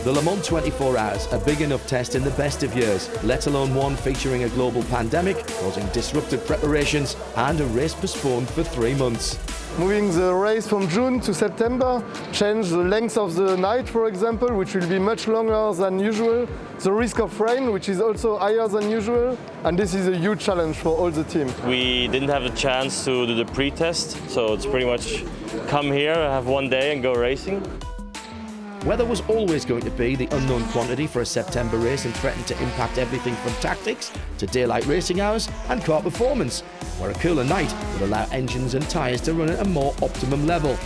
The Le Mans 24 Hours, a big enough test in the best of years, let alone one featuring a global pandemic, causing disrupted preparations and a race postponed for 3 months. Moving the race from June to September changed the length of the night, for example, which will be much longer than usual. The risk of rain, which is also higher than usual. And this is a huge challenge for all the team. We didn't have the chance to do the pre-test, so it's pretty much come here, have one day and go racing. Weather was always going to be the unknown quantity for a September race and threatened to impact everything from tactics to daylight racing hours and car performance, where a cooler night would allow engines and tyres to run at a more optimum level.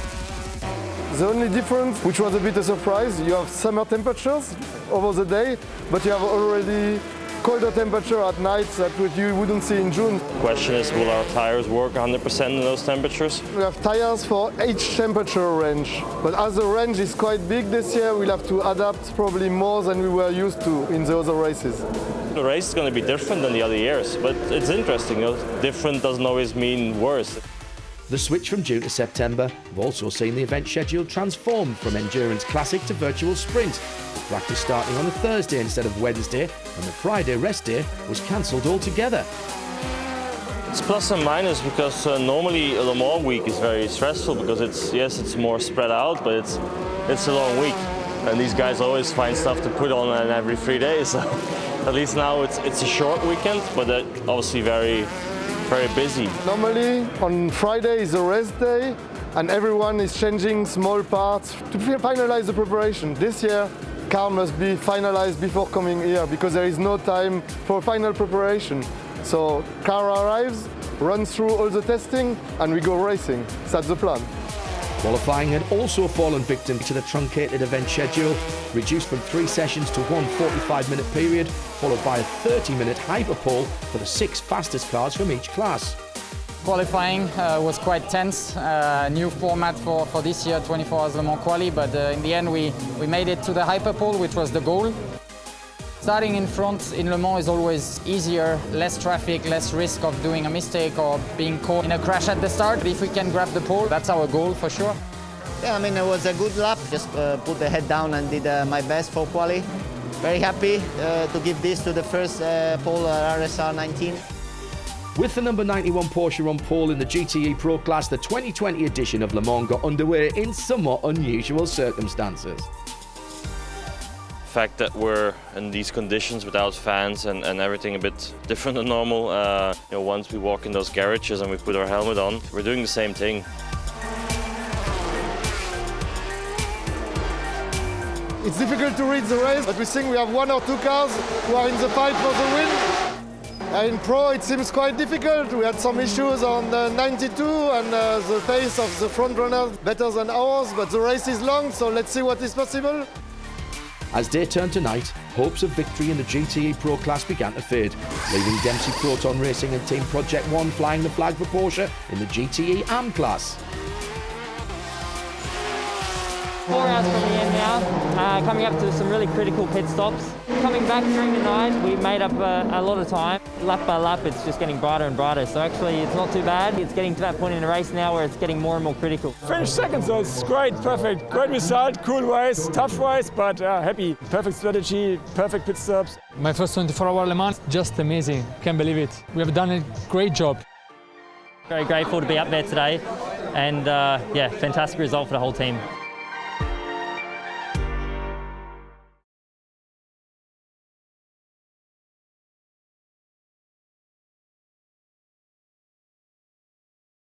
The only difference, which was a bit of a surprise, you have summer temperatures over the day, but you have already colder temperature at night that you wouldn't see in June. The question is, will our tires work 100% in those temperatures? We have tires for each temperature range, but as the range is quite big this year, we'll have to adapt probably more than we were used to in the other races. The race is going to be different than the other years, but it's interesting. You know, different doesn't always mean worse. The switch from June to September have also seen the event schedule transformed from Endurance Classic to Virtual Sprint, with practice starting on a Thursday instead of Wednesday, and the Friday rest day was cancelled altogether. It's plus and minus because normally a Le Mans week is very stressful because it's more spread out, but it's a long week, and these guys always find stuff to put on every 3 days. So at least now it's a short weekend, but obviously very busy. Normally on Friday is a rest day and everyone is changing small parts to finalize the preparation. This year, car must be finalized before coming here because there is no time for final preparation. So car arrives, runs through all the testing and we go racing. That's the plan. Qualifying had also fallen victim to the truncated event schedule, reduced from 3 sessions to one 45-minute period, followed by a 30-minute hyperpole for the 6 fastest cars from each class. Qualifying was quite tense, new format for this year, 24 Hours Le Mans Quali, but in the end we made it to the hyperpole, which was the goal. Starting in front in Le Mans is always easier, less traffic, less risk of doing a mistake or being caught in a crash at the start. If we can grab the pole, that's our goal for sure. Yeah, I mean, it was a good lap. Just put the head down and did my best for quali. Very happy to give this to the first pole RSR 19. With the number 91 Porsche on pole in the GTE Pro class, the 2020 edition of Le Mans got underway in somewhat unusual circumstances. The fact that we're in these conditions without fans and everything a bit different than normal. Once we walk in those garages and we put our helmet on, we're doing the same thing. It's difficult to read the race, but we think we have 1 or 2 cars who are in the fight for the win. In Pro it seems quite difficult. We had some issues on 92 and the pace of the front runners better than ours, but the race is long, so let's see what is possible. As day turned to night, hopes of victory in the GTE Pro class began to fade, leaving Dempsey-Proton Racing and Team Project 1 flying the flag for Porsche in the GTE AM class. 4 hours from the end now, coming up to some really critical pit stops. Coming back during the night, we made up a lot of time. Lap by lap, it's just getting brighter and brighter, so actually it's not too bad. It's getting to that point in the race now where it's getting more and more critical. Finished second, so it's great, perfect. Great result, cool race, tough race, but happy. Perfect strategy, perfect pit stops. My first 24-hour Le Mans, just amazing. Can't believe it. We have done a great job. Very grateful to be up there today, and yeah, fantastic result for the whole team.